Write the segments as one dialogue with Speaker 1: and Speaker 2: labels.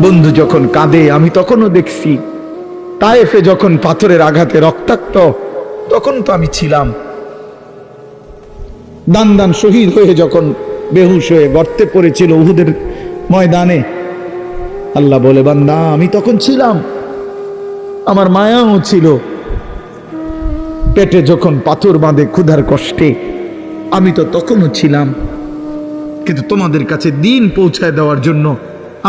Speaker 1: বন্ধু যখন কাঁদে আমি তখনও দেখছি, তায়েফে যখন পাথরের আঘাতে রক্তাক্ত তখন তো আমি ছিলাম, দান দান শহীদ হয়ে যখন বেহুশ হয়ে গর্তে পড়েছিল উহুদের ময়দানে, আল্লাহ বলে বান্দা আমি তখন ছিলাম, আমার মায়াও ছিল। পেটে যখন পাথর বাঁধে ক্ষুধার কষ্টে আমি তো তখনও ছিলাম, কিন্তু তোমাদের কাছে দিন পৌঁছায় দেওয়ার জন্য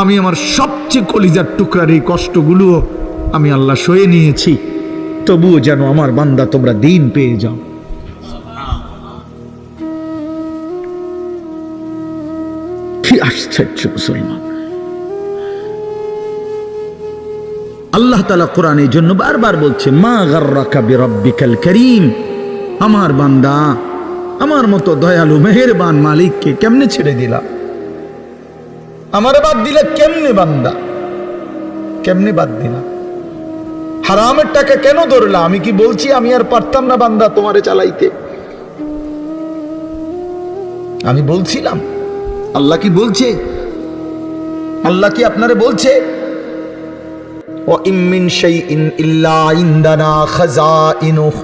Speaker 1: আমি আমার সবচেয়ে কলিজার টুকরার এই কষ্টগুলো আমি আল্লাহ সয়ে নিয়েছি, তবুও যেন আমার বান্দা তোমরা দিন পেয়ে যাও। কি আশ্চর্য মুসলমান! আল্লাহ তাআলা কোরআনের জন্য বারবার বলছে মা গাররাকা বিরাব্বিকাল কারীম, আমার বান্দা আমার মতো দয়ালু মেহেরবান মালিককে কেমনে ছেড়ে দিলা, আমারে বাদ দিলে কেমনে বান্দা, কেমনে বাদ দিলা, হারামের টাকা কেন ধরলা? আমি কি বলছি আমি আর পারতাম না বান্দা তোমারে চালাইতে? আমি বলছিলাম? আল্লাহ কি বলছে? আল্লাহ কি আপনারে বলছে ওয়া ইম মিন শাইইন ইল্লা ইনদানা খাযাইনুহু?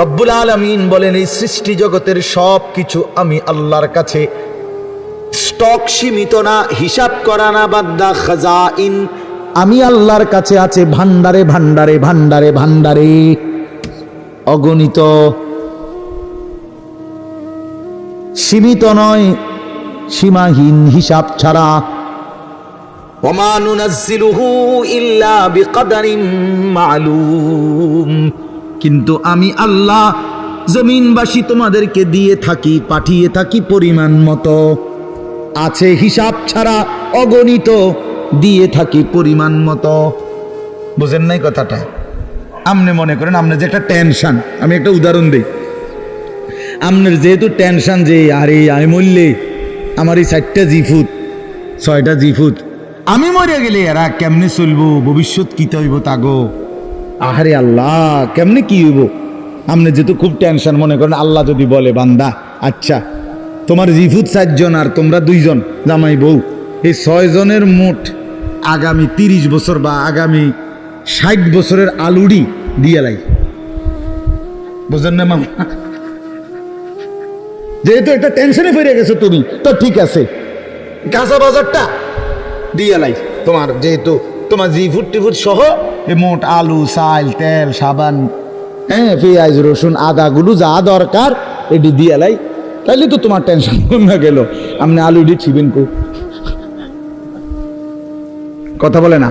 Speaker 1: রব্বুল আলামিন বলেন এই সৃষ্টি জগতের সব কিছু আমি আল্লাহর কাছে স্টক সীমিত না, হিসাব করা না বান্দা, খাযাইন আমি আল্লাহর কাছে আছে ভান্ডারে ভান্ডারে ভান্ডারে ভান্ডারে, অগণিত, সীমিত নয়, সীমাহীন, হিসাব ছাড়া। ওমা নুনাজ্জিলুহু ইল্লা বিকদারিন মালুম, কিন্তু আমি আল্লাহ জমিনবাসী তোমাদেরকে দিয়ে থাকি, পাঠিয়ে থাকি পরিমাণ মতো, আছে হিসাব ছাড়া, অগণিত, দিয়ে থাকি পরিমাণ মতো। বুঝেন নাই কথাটা? আপনি মনে করেন আপনার যে একটা টেনশন, আমি একটা উদাহরণ দিই, আপনার যেহেতু টেনশন যে আরে আমি মরলে আমার এই 4টা জিফুত 6টা জিফুত, আমি মরে গেলে এরা কেমনে চলবো, ভবিষ্যৎ কি হইব তাগো, আহারে আল্লাহ কেমনে কি হইব, আপনি যেহেতু খুব টেনশন, মনে করেন আল্লাহ যদি বলে বান্দা আচ্ছা তোমার জিফুত 4 জন আর তোমরা 2 জন জামাই বউ, এই 6 জনের মোট আগামী 30 বছর বা আগামী 60 বছরের আলুডি দিয়ে লাই। বুঝেন না মামা? যেহেতু একটা টেনশনে পড়ে গেছো তুমি, তো ঠিক আছে কাঁচা বাজারটা দিয়ে লাই, তোমার যেহেতু তোমার জিফুট টিফুট সহ এই মোট আলু, চাল, তেল, সাবান, হ্যাঁ পেঁয়াজ, রসুন, আদাগুলো যা দরকার এটি দিয়ে লাই, তাইলে তো তোমার টেনশন কমে গেল। আপনি আলুডি ছিবেন কো? কথা বলে না,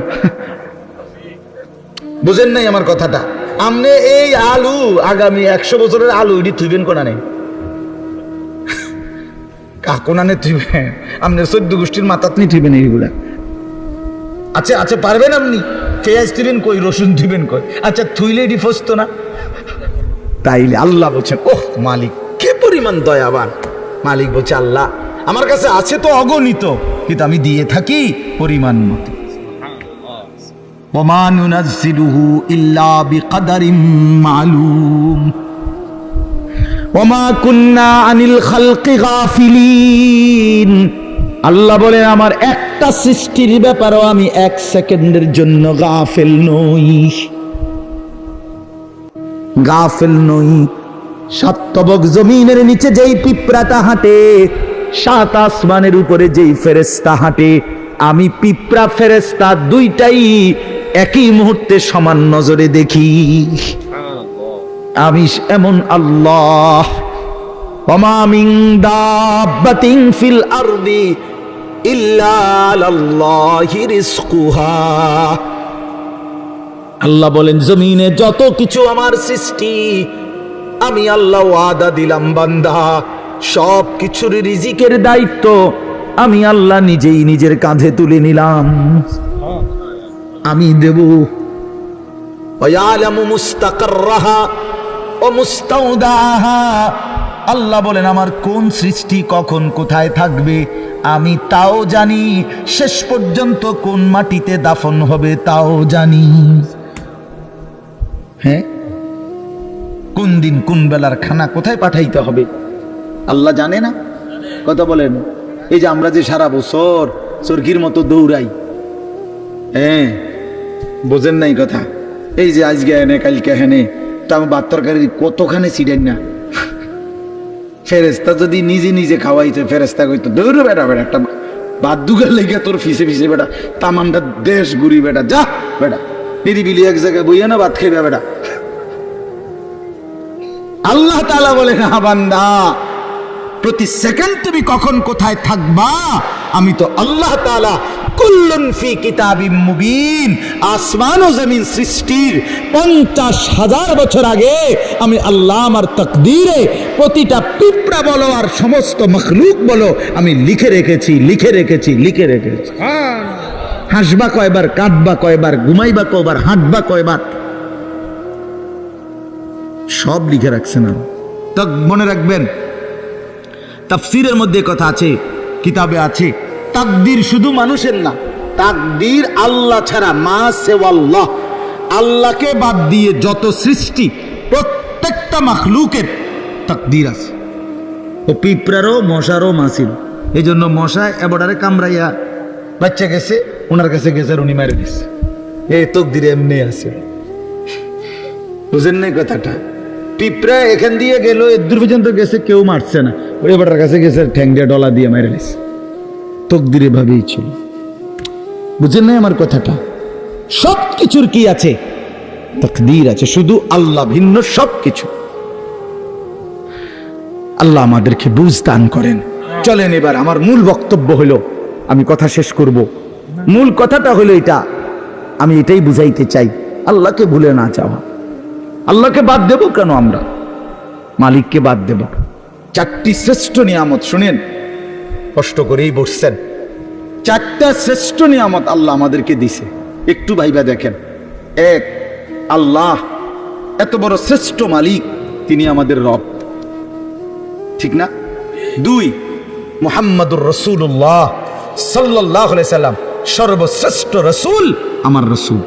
Speaker 1: বুঝেন নাই আমার কথাটা? আপনি এই আলু আগামী 100 বছরের আলু এটি থুইবেন কোনা নেই, কাকুনানে থুইবেন, আপনার 14 গোষ্ঠীর মাথা আপনি থুইবেন এইগুলা। আচ্ছা আচ্ছা পারবেন আপনি? পেঁয়াজ থুইবেন কই, রসুন থুইবেন কই? আচ্ছা থুইলে এটি ফসতো না? তাইলে আল্লাহ বলছেন ওহ মালিক কে পরিমাণ দয়াবান। মালিক বলছে আল্লাহ আমার কাছে আছে তো অগণিত, কিন্তু আমি দিয়ে থাকি পরিমাণ মতো। ওমা নুনাজ্জিলুহু ইল্লা বিকদারিন মালুম ওমা কুন্না আনিল খালকি গাফিলিন। আল্লাহ বলে আমার একটা সৃষ্টির ব্যাপারেও আমি 1 সেকেন্ডের জন্য গাফেল নই, গাফেল নই। 7 তবক জমিনের নিচে যেই পিঁপড়াটা হাঁটে, 7 আসমানের উপরে যেই ফেরেশতা হাঁটে, আমি পিঁপড়া ফেরেশতা দুইটাই একই মুহূর্তে সমান নজরে দেখি। আমি এমন আল্লাহ। ওমা মিন দাব্বাতিন ফিল আরদি ইল্লা আলাল্লাহি রিজকুহা। আল্লাহ বলেন জমিনে যত কিছু আমার সৃষ্টি, আমি আল্লাহ ওয়াদা দিলাম বান্দা সব কিছুর রিজিকের দায়িত্ব আমি আল্লাহ নিজেই নিজের কাঁধে তুলে নিলাম, আমি দেব। ওয়ায়ালামু মুস্তাকাররাহা ও মুস্তাউদাহা। আল্লাহ বলেন আমার কোন সৃষ্টি কখন কোথায় থাকবে আমি তাও জানি, শেষ পর্যন্ত কোন মাটিতে দাফন হবে তাও জানি। হ্যাঁ, কোন দিন কোন বেলার খানা কোথায় পাঠাইতে হবে আল্লাহ জানে না? কথা বলেন। এই যে আমরা যে সারা বছর চরকির মতো দৌড়াই, হ্যাঁ, বোঝেন নাই কথা। এই যে আজকে এনে কালকে হেনে, তো আমি ভাত তরকারি কতখানে ছিলেন না। ফেরেস্তা যদি নিজে নিজে খাওয়াইতো, ফেরেস্তা কইতো দৌড় বেটা বেটা, একটা ভাত দুগার লেগে তোর ফিসে ফিসে বেটা, তামানটা দেশ ঘুরি বেটা, যা বেটা নিরিবিলি এক জায়গায় বইয়া না ভাত খাইবে বেটা। আল্লাহ তাআলা বলে, না বান্দা, প্রতি সেকেন্ড তুমি কখন কোথায় থাকবা আমি তো আল্লাহ তাআলা কুল্লুন ফি কিতাবিম মুবিন, আসমান ও জমিন সৃষ্টির 50,000 বছর আগে আমি আল্লাহ আমার তাকদীরে প্রতিটা পিঁপড়া বলো আর সমস্ত মখলুক বলো আমি লিখে রেখেছি, লিখে রেখেছি, লিখে রেখেছি। হাসবা কয়বার, কাঁদবা কয়বার, ঘুমাইবা কয়বার, হাঁটবা কয়বার, সব লিখে রাখছে না। তো মনে রাখবেন, তাফসীরের মধ্যে কথা আছে, কিতাবে আছে, তাকদীর শুধু মানুষের না, তাকদীর আল্লাহ ছাড়া, মা সেওয়াল্লাহ, আল্লাহকে বাদ দিয়ে যত সৃষ্টি প্রত্যেকটা মাখলুকের তাকদীর আছে। ও পিঁপড়ারও, মশারও, মাছির। এই জন্য মশা এবারে কামড়াইয়া বাচ্চা গেছে, ওনার কাছে গেছে, উনি মেরে দিচ্ছে। এই তাকদীরে এমনি আছে, বুঝেন নাই কথাটা? পিঁপড়া এখান দিয়ে গেল, দূর পর্যন্ত গেছে, কেউ মারছে না, ওই বেটার কাছে গেছে, ঠ্যাং দিয়ে ডলা দিয়ে মেরে দিছে। তাকদীরে ভাবেই ছিল, বুঝেন নাই আমার কথাটা? সব কিছুর কি আছে? তাকদীর আছে, শুধু আল্লাহ ভিন্ন সব কিছু। আল্লাহ আমাদেরকে বুঝ দান করেন। চলেন এবার আমার মূল বক্তব্য হলো, আমি কথা শেষ করব। মূল কথাটা হলো এটা, আমি এটাই বুঝাইতে চাই, আল্লাহকে ভুলে না যাওয়া। আল্লাহকে বাদ দেব কেন আমরা? মালিককে বাদ দেব। 4টি শ্রেষ্ঠ নিয়ামত, শুনেন, কষ্ট করেই বসছেন, 4টা শ্রেষ্ঠ নিয়ামত আল্লাহ আমাদেরকে দিছে, একটু ভাইবা দেখেন। 1, আল্লাহ এত বড় শ্রেষ্ঠ মালিক, তিনি আমাদের রব, ঠিক না? 2, মুহাম্মাদুর রাসূলুল্লাহ সাল্লাল্লাহু আলাইহি সাল্লাম, সর্বশ্রেষ্ঠ রাসূল আমার রাসূল।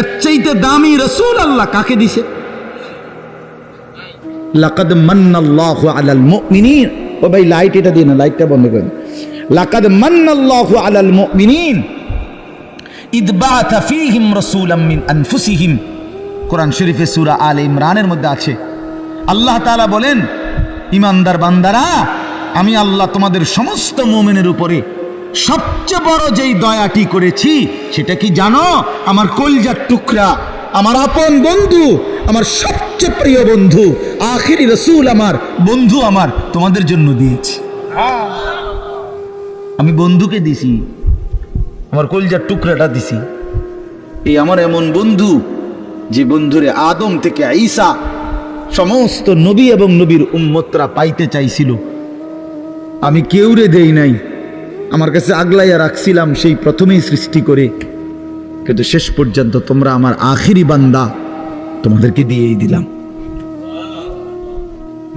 Speaker 1: এর চাইতে দামি রাসূল আল্লাহ কাকে দিছে? লাকাদ মান্নাল্লাহু আলাল মুমিনিন। ও ভাই লাইট এটা দিন, লাইটটা বন্ধ করেন। লাকাদ মান্নাল্লাহু আলাল মুমিনিন ইদ বাআথা ফীহিম রাসূলাম মিন আনফুসিহিম। কোরআন শরীফে সূরা আলে ইমরানের মধ্যে আছে, আল্লাহ তাআলা বলেন, ঈমানদার বান্দারা, আমি আল্লাহ তোমাদের সমস্ত মুমিনের উপরে সবচেয়ে বড় যেই দয়াটি করেছি সেটা কি জানো? আমার কলিজার টুকরা, আমার আপন বন্ধু, আমার সবচেয়ে প্রিয় বন্ধু, আখিরি রাসূল আমার, বন্ধু আমার, তোমাদের জন্য দিয়েছি। আমি বন্ধুকে দিছি, আমার কলিজার টুকরাটা দিছি। এই আমার এমন বন্ধু, যে বন্ধুরে আদম থেকে ঈসা সমস্ত নবী এবং নবীর উম্মতরা পাইতে চাইছিল, আমি কেউরে দেই নাই, আমার কাছে আগলাইয়া রাখছিলাম সেই প্রথমেই সৃষ্টি করে, কিন্তু শেষ পর্যন্ত তোমরা আমার আখিরি বান্দা, তোমাদেরকে দিয়েই দিলাম,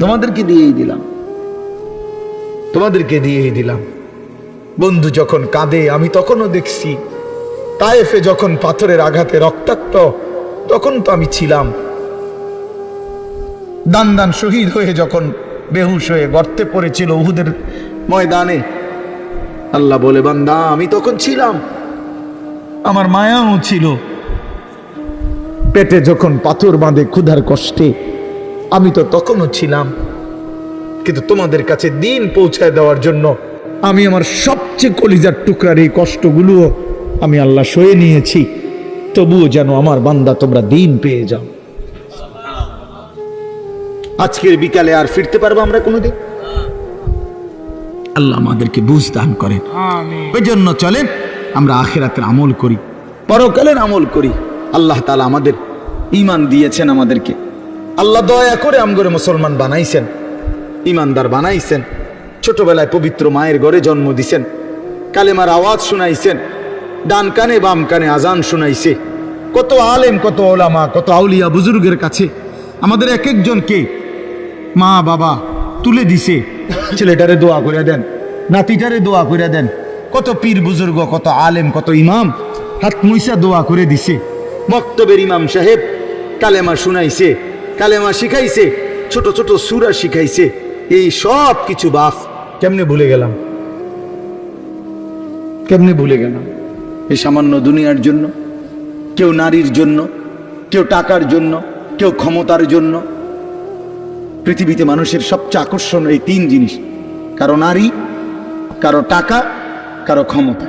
Speaker 1: তোমাদেরকে দিয়েই দিলাম, তোমাদেরকে দিয়েই দিলাম। বন্ধু যখন কাঁদে আমি তখনও দেখছি, তায়েফে যখন পাথরের আঘাতে রক্তাক্ত, তখন তো আমি ছিলাম। দান দান শহীদ হয়ে যখন বেহুশ হয়ে গর্তে পড়েছিল উহুদের ময়দানে, আল্লাহ বলে, বান্দা আমি তখন ছিলাম, আমার মায়াও ছিল। পেটে যখন পাথর বাঁধে ক্ষুধার কষ্টে, আমি তো তখনও ছিলাম, কিন্তু তোমাদের কাছে দিন পৌঁছায় দেওয়ার জন্য আমি আমার সবচেয়ে কলিজার টুকরার এই কষ্টগুলোও আমি আল্লাহ সয়ে নিয়েছি, তবুও যেন আমার বান্দা তোমরা দিন পেয়ে যাও। আজকের বিকালে আর ফিরতে পারবো আমরা কোনোদিন? আল্লাহ আমাদেরকে বুঝ দান করেন। ওই জন্য চলেন আমরা আখিরাতের আমল করি, পরকালের আমল করি। আল্লাহ তাআলা আমাদের ঈমান দিয়েছেন, আমাদেরকে আল্লাহ দয়া করে আমগরে মুসলমান বানাইছেন, ঈমানদার বানাইছেন। ছোটবেলায় পবিত্র মায়ের ঘরে জন্ম দিছেন, কালেমার আওয়াজ শুনাইছেন, ডান কানে বাম কানে আজান শুনাইছে। কত আলেম, কত ওলামা, কত আউলিয়া বুজুর্গের কাছে আমাদের এক একজনকে মা বাবা তুলে দিছে, ছেলেটারে দোয়া করে দেন, নাতিটারে দোয়া করে দেন। কত পীর বুজুর্গ, কত আলেম, কত ইমাম হাত মুইসা দোয়া করে দিছে। মক্তবের ইমাম সাহেব কালেমা শুনাইছে, কালেমা শিখাইছে, ছোট ছোট সূরা শিখাইছে। এই সব কিছু বাপ কেমনে ভুলে গেলাম? কেমনে ভুলে গেল এই সামান্য দুনিয়ার জন্য? কেউ নারীর জন্য, কেউ টাকার জন্য, কেউ ক্ষমতার জন্য। পৃথিবীতে মানুষের সবচেয়ে আকর্ষণ এই তিন জিনিস, কারো নারী, কারো টাকা, কারো ক্ষমতা।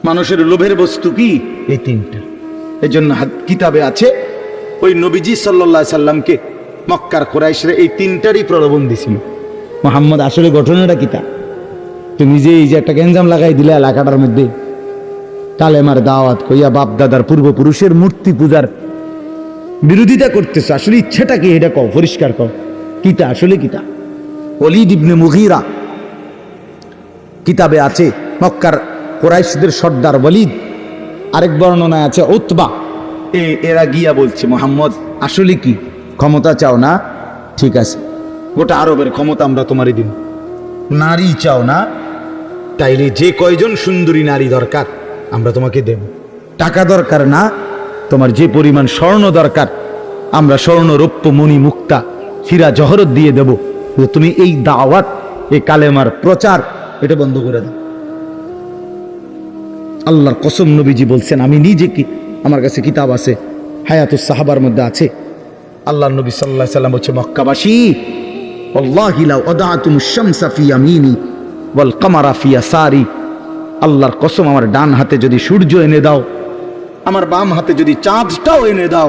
Speaker 1: মানুষের লোভের বস্তু কি? এই তিনটা। এই জন্য কিতাবে আছে ওই নবীজি সাল্লাল্লাহু আলাইহি সাল্লামকে মক্কার কুরাইশরা এই তিনটারই প্রলোভন দিছিল। মুহাম্মদ আসলে ঘটনাটা কিতা? তুমি যে এই যে একটা গেঞ্জাম লাগাই দিলে এলাকাটার মধ্যে, কালেমার দাওয়াত কইয়া বাপ দাদার পূর্বপুরুষের মূর্তি পূজার বিরোধিতা করতেছ, আসলে ইচ্ছাটা কি? এটা কও, পরিষ্কার কও, কিতা আসলে কিতা? ওয়ালিদ ইবনে মুগীরা কিতাবে আছে মক্কার কুরাইশদের সর্দার ওয়ালিদ, আরেক বর্ণনায় আছে উতবা, এরা গিয়া বলছে মুহাম্মদ আসলে কি ক্ষমতা চাও না? ঠিক আছে, গোটা আরবের ক্ষমতা আমরা তোমারই দিন। নারী চাও না? তাইলে যে কয়জন সুন্দরী নারী দরকার আমরা তোমাকে দেব। টাকা দরকার না? তোমার যে পরিমাণ স্বর্ণ দরকার আমরা স্বর্ণ, রৌপ্য, মণি, মুক্তা, হীরা, জহরত দিয়ে দেব। তুমি এই দাওয়াত, এই কালেমার প্রচার এটা বন্ধ করে দাও। আল্লাহর কসম, নবীজি বলছেন, আমি নিজে কি, আমার কাছে কিতাব আছে, হায়াতুস সাহাবার মধ্যে আছে। আল্লাহ নবী সাল্লাল্লাহু আলাইহি সাল্লাম বলছে, মক্কাবাসী, আল্লাহি লাউ আদাতুমুশ শামসা ফি ইয়ামিনি ওয়াল কামারা ফি ইয়াসারি, আল্লাহর কসম, আমার ডান হাতে যদি সূর্য এনে দাও, আমার বাম হাতে যদি চাঁদটাও এনে দাও,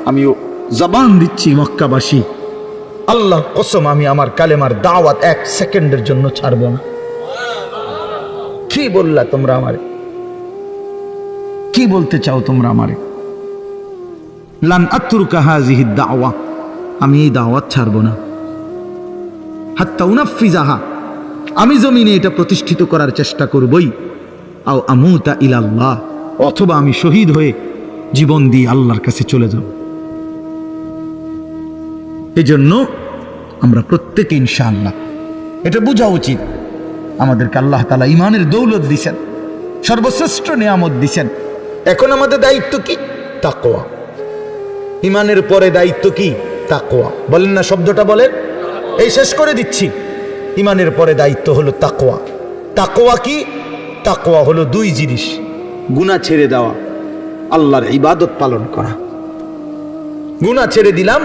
Speaker 1: আমিও জবান দিচ্ছি মক্কাবাসী, আল্লাহর কসম, আমি আমার কালেমার দাওয়াত 1 সেকেন্ডের জন্য ছাড়ব না। কি বললা তোমরা আমারে? কি বলতে চাও তোমরা আমারে? লান আতরুকা হাযিহি দাওয়া, আমি এই দাওয়াত ছাড়ব না। হাত্তা উনাফিজাহা, আমি জমিনে এটা প্রতিষ্ঠিত করার চেষ্টা করবই। আও আমুতা ইলাল্লাহ, অথবা আমি শহীদ হয়ে জীবন দিয়ে আল্লাহর কাছে চলে যাব। এজন্য আমরা প্রত্যেকে ইনশাআল্লাহ এটা বোঝা উচিত, আমাদেরকে আল্লাহ তাআলা ঈমানের দৌলত দিয়েছেন, সর্বশ্রেষ্ঠ নিয়ামত দিয়েছেন। এখন আমাদের দায়িত্ব কি? তাকওয়া। ঈমানের পরে দায়িত্ব কি? তাকওয়া। বলেন না শব্দটা, বলেন। এই শেষ করে দিচ্ছি। ঈমানের পরে দায়িত্ব হলো তাকওয়া। তাকওয়া কি? তাকওয়া হলো 2 জিনিস, গুনাহ ছেড়ে দেওয়া, আল্লাহর ইবাদত পালন করা। গুনাহ ছেড়ে দিলাম,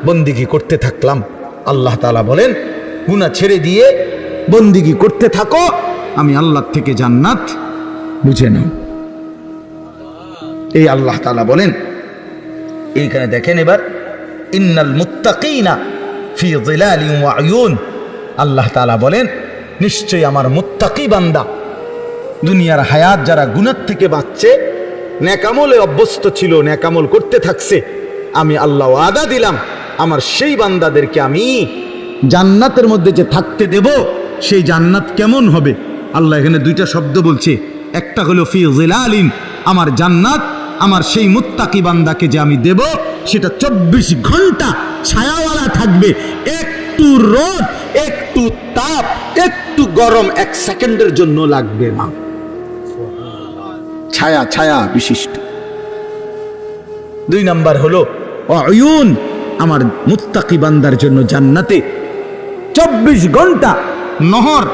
Speaker 1: বন্দিগি করতে থাকলাম। আল্লাহ তাআলা বলেন, গুনাহ ছেড়ে দিয়ে বন্দিগি করতে থাকো, আমি আল্লাহ থেকে জান্নাত বুঝে নাও। এই আল্লাহ তাআলা বলেন। এইখানে দেখেন এবার, ইন্নাল মুত্তাকিনা ফি যিলালিন ওয়া আয়ুন, আল্লাহ তাআলা বলেন, নিশ্চয়ই আমার মুত্তাকি বান্দা, দুনিয়ার হায়াত যারা গুনাহ থেকে বাঁচছে, নেকামলে অভ্যস্ত ছিল, নেকামল করতে থাকছে, আমি আল্লাহ ওয়াদা দিলাম আমার সেই বান্দাদেরকে আমি জান্নাতের মধ্যে যে থাকতে দেব, সেই জান্নাত কেমন হবে? আল্লাহ এখানে 2টা শব্দ বলছে, একটা হলো ফি যিলালিন, আমার জান্নাত, আমার সেই মুত্তাকি বান্দাকে যে আমি দেব সেটা 24 ঘন্টা ছায়াওয়ালা থাকবে। একটু রোদ, একটু তাপ, একটু গরম 1 সেকেন্ডের জন্য লাগবে না। ছায়া, ছায়া বিশিষ্ট। 2 নাম্বার হলো আয়ুন, আমার মুত্তাকি বান্দার জন্য জান্নাতে 24 ঘন্টা নহর,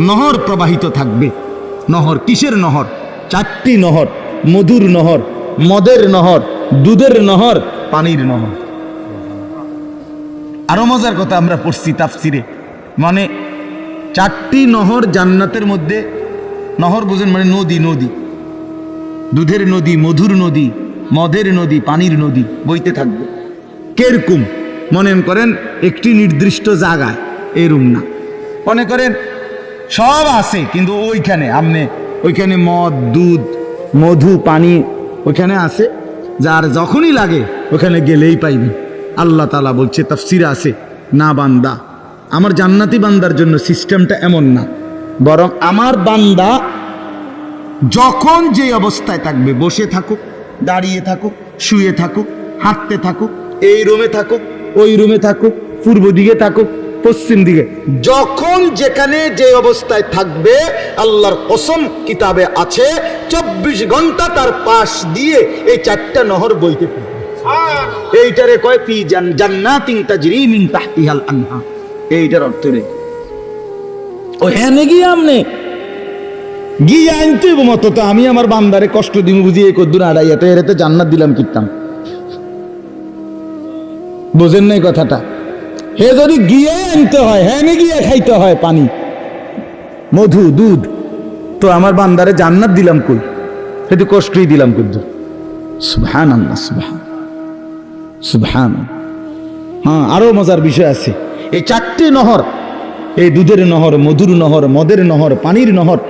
Speaker 1: নহর প্রবাহিত থাকবে। নহর কিসের নহর? 4টি নহর, মধুর নহর, মদের নহর, দুধের নহর, পানির নহর। আরো মজার কথা আমরা পড়ছি তাফসিরে, মানে 4টি নহর জান্নাতের মধ্যে। নহর বুঝেন মানে নদী, নদী, দুধের নদী, মধুর নদী, মদের নদী, পানির নদী বইতে থাকবে। কেরকম? মনে করেন একটি নির্দিষ্ট জায়গায়, এরকম না। মনে করেন সব আছে, কিন্তু ওইখানে আপনি ওইখানে মদ, দুধ, মধু, পানি ওইখানে আছে, যার যখনই লাগে ওখানে গেলেই পাইবে। আল্লাহ তাআলা বলছে, তাফসিরে আছে, না বান্দা, আমার জান্নাতি বান্দার জন্য সিস্টেমটা এমন না, বরং আমার বান্দা যখন যে অবস্থায় থাকবে, বসে থাকুক, দাঁড়িয়ে থাকুক, শুয়ে থাকুক, হাঁটতে থাকুক, এই রুমে থাকুক, ওই রুমে থাকুক, পূর্ব দিকে থাকুক, পশ্চিম দিকে, যখন যেখানে যে অবস্থায় থাকবে, আল্লাহর কসম কিতাবে আছে 24 ঘন্টা তার পাশ দিয়ে এই 4টা নহর বইতে থাকবে। এইটারে কয় ফি জান্নাতিন তাজরি মিন তাহতিহাল আনহার। এইটার অর্থ রে ও হ্যাঁ গিয়ে আপনি গিয়ে আনতে মতো তো আমি আমার বান্দারে কষ্ট দিম বুঝিয়ে কদ্দুর আড়াই এত এর তো জান্নাত দিলাম কিতাম। বোঝেন নাই কথাটা? হে যদি গিয়ে আনতে হয়, হ্যাঁ গিয়ে খাইতে হয় পানি, মধু, দুধ, তো আমার বান্দারে জান্নাত দিলাম কই? সেটা কষ্টই দিলাম কদ্দুর। সুবহানাল্লাহ, সুবহান। হ্যাঁ, আরো মজার বিষয় আছে। এই 4টে নহর, এই দুধের নহর, মধুর নহর, মদের নহর, পানির নহর,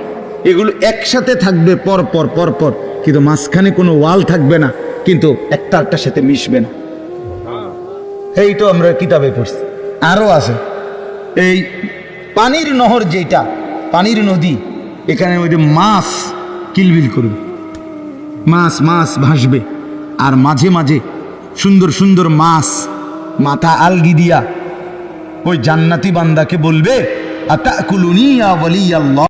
Speaker 1: এগুলো একসাথে থাকবে পর পর পর পর, কিন্তু মাঝখানে কোনো ওয়াল থাকবে না, কিন্তু একটা একটার সাথে মিশবে না। এই তো আমরা কিতাবে পড়ছি। আরো আছে এই পানির নহর, যেটা পানির নদী, এখানে ওই যে মাছ কিলবিল করবে, মাছ মাছ ভাসবে, আর মাঝে মাঝে সুন্দর সুন্দর মাছ মাথা আলগি দিয়া ওই জান্নাতি বান্দাকে বলবে, আতাকুলুনি ইয়া ওয়ালিয়াল্লাহ।